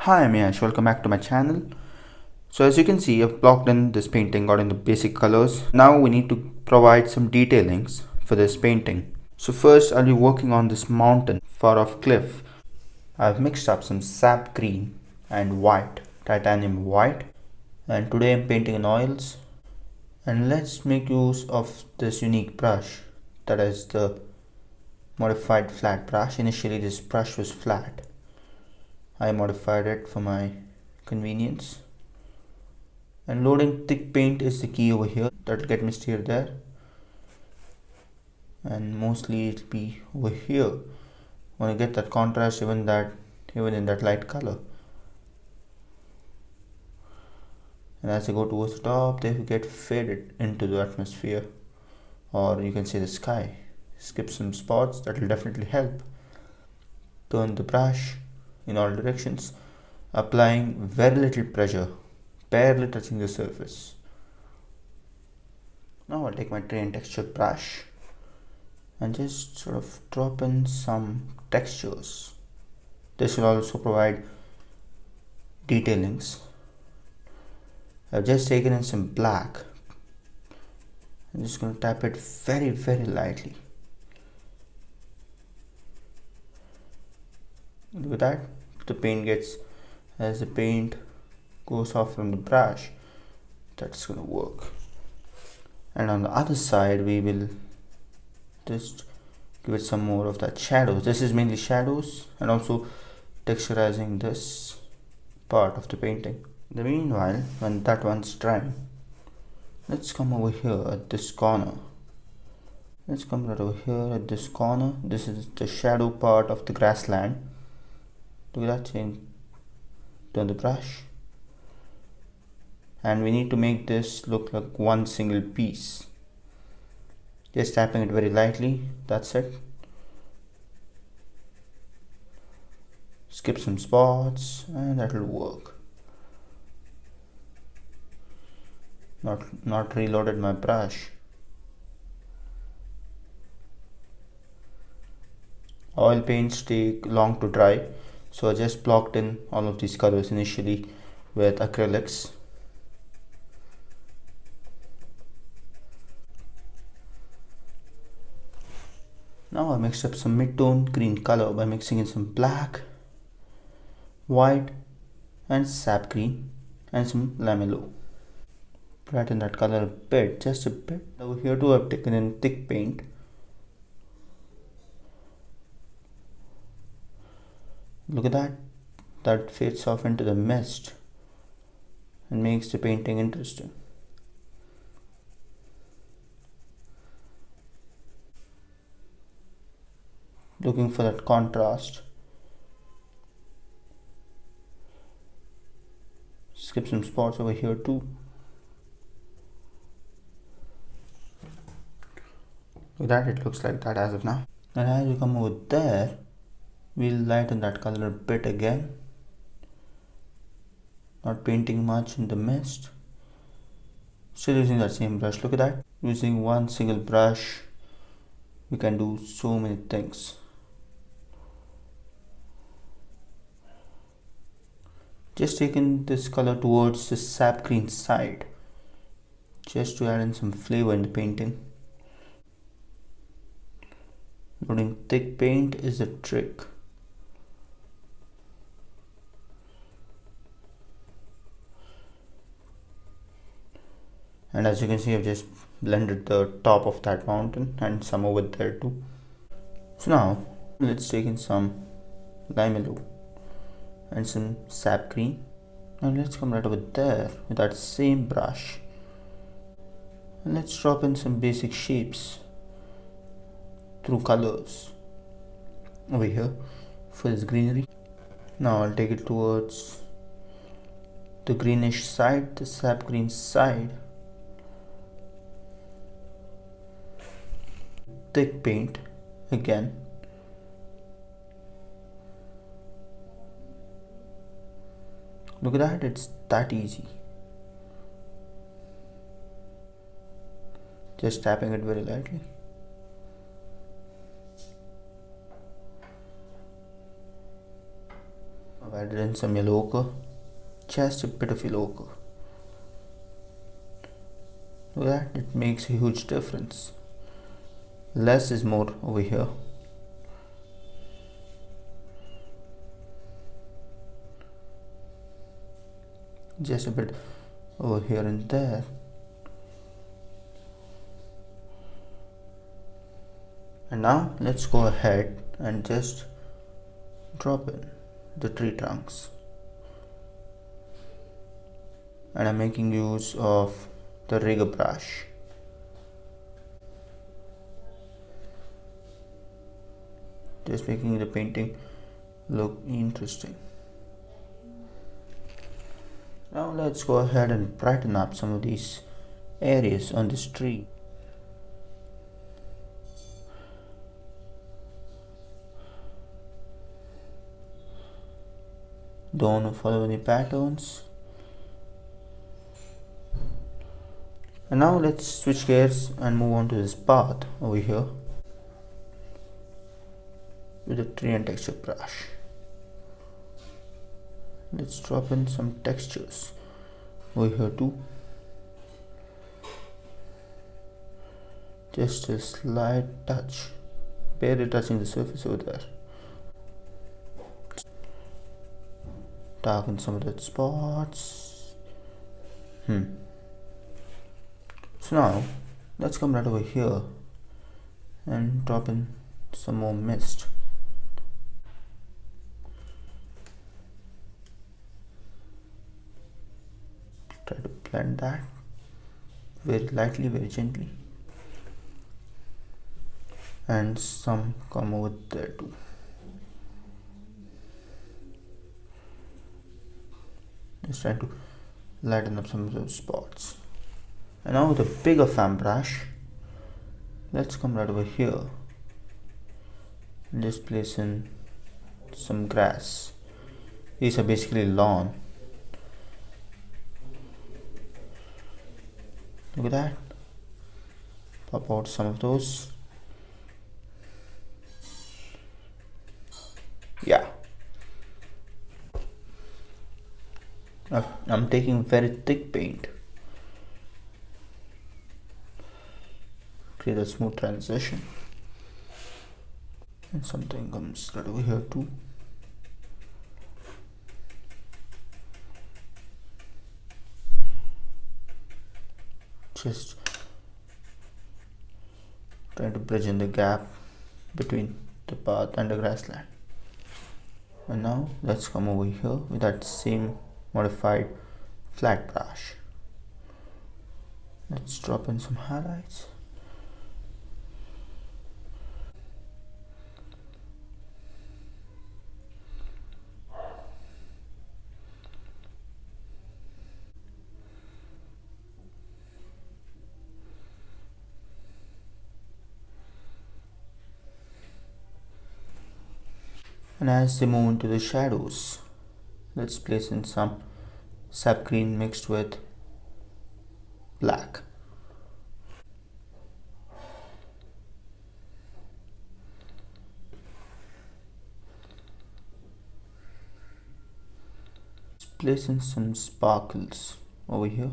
Hi, I'm Yash. Welcome back to my channel. So as you can see, I've blocked in this painting, got in the basic colors. Now we need to provide some detailings for this painting. So first I'll be working on this mountain far off cliff. I've mixed up some sap green and white, titanium white. And today I'm painting in oils. And let's make use of this unique brush. That is the modified flat brush. Initially this brush was flat. I modified it for my convenience. And loading thick paint is the key over here. That'll get me steered there, and mostly it'll be over here. Want to get that contrast even in that light color. And as I go towards the top, they get faded into the atmosphere, or you can say the sky. Skip some spots, that will definitely help. Turn the brush in all directions, applying very little pressure, barely touching the surface. Now I'll take my train texture brush and just sort of drop in some textures. This will also provide detailings. I've just taken in some black. I'm just going to tap it very lightly. Look at that. As the paint goes off from the brush, that's going to work. And on the other side, we will just give it some more of that shadows. This is mainly shadows and also texturizing this part of the painting. In the meanwhile, when that one's drying, let's come over here at this corner. Let's come right over here at this corner. This is the shadow part of the grassland. Look at that, turn the brush. And we need to make this look like one single piece. Just tapping it very lightly, that's it. Skip some spots and that will work. Not reloaded my brush. Oil paints take long to dry, so I just blocked in all of these colors initially with acrylics. Now I mixed up some mid-tone green color by mixing in some black, white and sap green and some lamelo. Brighten that color a bit, just a bit. Over here too I've taken in thick paint. Look at that. That fades off into the mist and makes the painting interesting. Looking for that contrast. Skip some spots over here too. Look at that, it looks like that as of now. And as you come over there, we'll lighten that color a bit again. Not painting much in the mist. Still using that same brush. Look at that. Using one single brush, we can do so many things. Just taking this color towards the sap green side, just to add in some flavor in the painting. Loading thick paint is the trick. And as you can see, I've just blended the top of that mountain and some over there too. So now let's take in some limelo and some sap green, and let's come right over there with that same brush and let's drop in some basic shapes through colors over here for this greenery. Now I'll take it towards the greenish side, the sap green side. Thick paint again. Look at that, it's that easy. Just tapping it very lightly. added in some yellow ochre, just a bit of yellow ochre. Look at that, it makes a huge difference. Less is more over here. Just a bit over here and there. And now let's go ahead and just drop in the tree trunks. And I'm making use of the rigger brush. Just making the painting look interesting. Now let's go ahead and brighten up some of these areas on this tree. Don't follow any patterns. And now let's switch gears and move on to this path over here with the tree and texture brush. Let's drop in some textures over here too. Just a slight touch, barely touching the surface over there. Darken some of the spots. So now let's come right over here and drop in some more mist. Try to blend that very lightly, very gently, and some come over there too. Just trying to lighten up some of those spots. And now with a bigger fan brush, let's come right over here and just place in some grass. These are basically lawn. Look at that. Pop out some of those. Yeah. I'm taking very thick paint. Create a smooth transition. And something comes right over here too. Just trying to bridge in the gap between the path and the grassland. And now let's come over here with that same modified flat brush. Let's drop in some highlights. And as they move into the shadows, let's place in some sap green mixed with black. Let's place in some sparkles over here.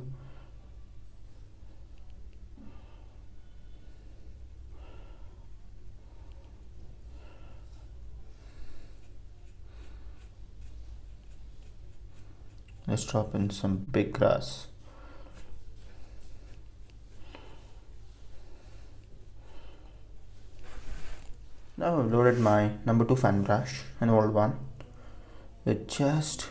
Let's drop in some big grass. Now I've loaded my number 2 fan brush, an old one, with just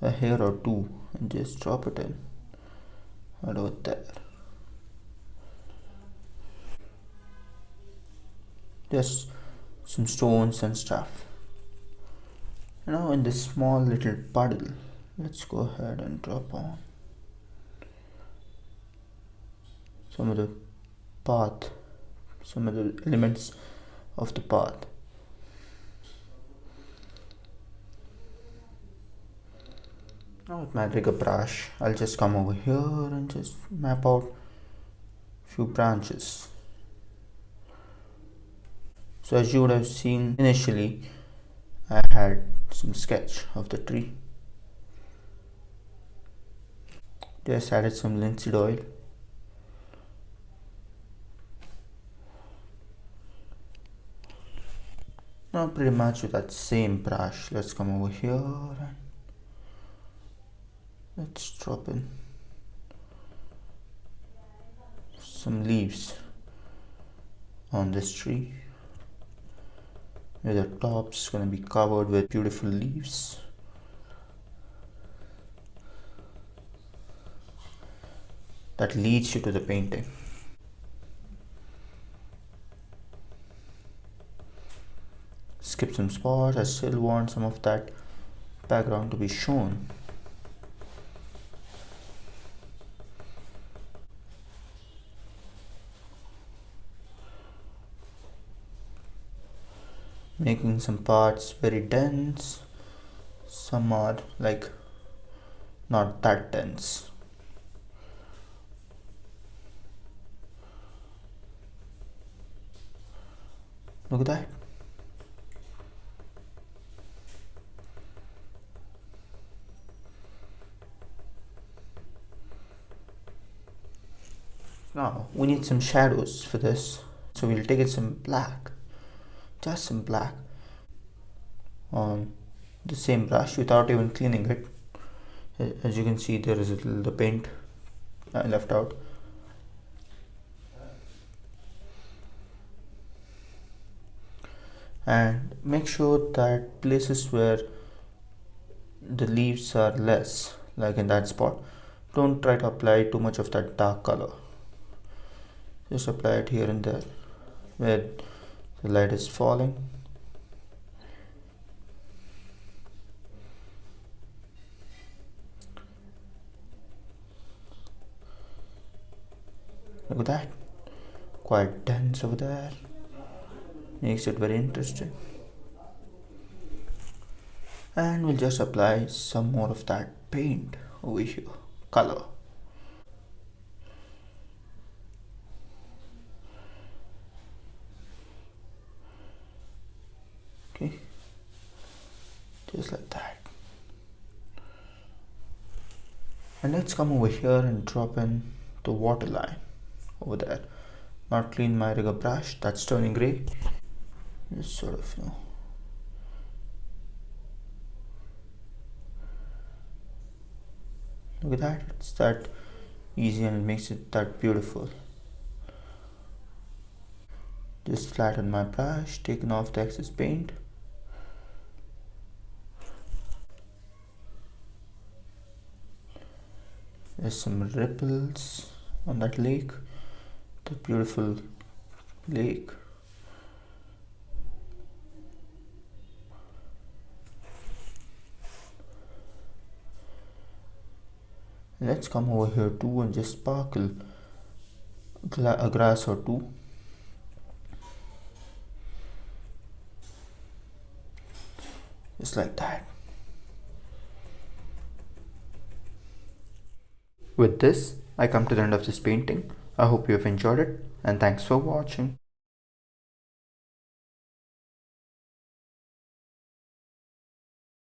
a hair or two, and just drop it in right over there. Just some stones and stuff. Now in this small little puddle, let's go ahead and drop on some of the path, some of the elements of the path. Now with my rigger brush, I'll just come over here and just map out few branches. So as you would have seen initially, I had some sketch of the tree. Just added some linseed oil. Now pretty much with that same brush, let's come over here and let's drop in some leaves on this tree, where the top's gonna be covered with beautiful leaves. That leads you to the painting. Skip some spots, I still want some of that background to be shown. Making some parts very dense, some are like not that dense. Look at that. Now we need some shadows for this, so we'll take it some black, just some black on the same brush without even cleaning it. As you can see, there is a little the paint I left out. And make sure that places where the leaves are less, like in that spot, don't try to apply too much of that dark color. Just apply it here and there where the light is falling. Look at that, quite dense over there, makes it very interesting. And we'll just apply some more of that paint over here, color. Okay, just like that. And let's come over here and drop in the waterline over there. Not clean my rigger brush, that's turning grey. Just sort of, look at that, it's that easy and it makes it that beautiful. Just flatten my brush, taking off the excess paint. There's some ripples on that lake, the beautiful lake. Let's come over here too and just sparkle a grass or two. Just like that. With this, I come to the end of this painting. I hope you have enjoyed it and thanks for watching.